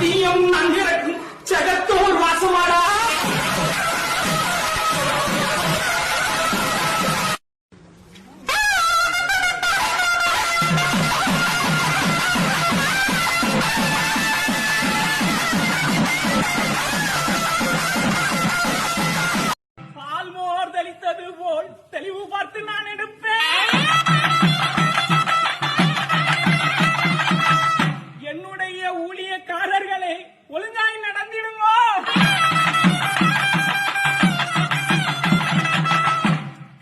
சத்தியம் நன்கிருக்கும் ஜெகத்தோர் வாசமாடா. பால்மோர் தெளித்தது போல் தெளிவு பார்த்து நான் எடுப்பேன். என்னுடைய ஊழியக்காரர்களே ஒழுங்காய் நடந்திடுங்கோ.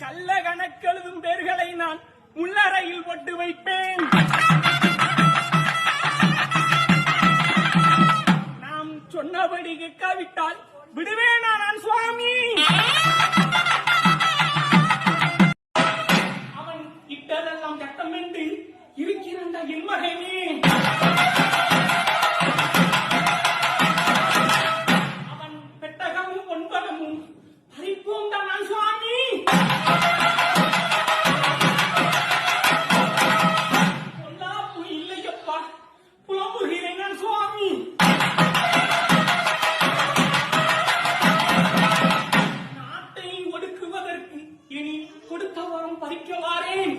கள்ள கணக்கெழுதும் பேர்களை நான் உள்ளறையில் போட்டு வைப்பேன். நாம் சொன்னபடி கேட்காவிட்டால் விடுவேனா நான் சுவாமி? அவன் இட்டதெல்லாம் சட்டம் என்று இருக்கிறான் என் மகனே. அவன் பெட்டகமும் ஒன்பகமும் பறிப்போம் தான் நான் சுவாமி. பொல்லாப்பு இல்லையப்பா, புலம்புகிறேன் நான் சுவாமி. நாட்டை ஒடுக்குவதற்கு இனி கொடுத்த வரம் பறிக்க வாரேன்.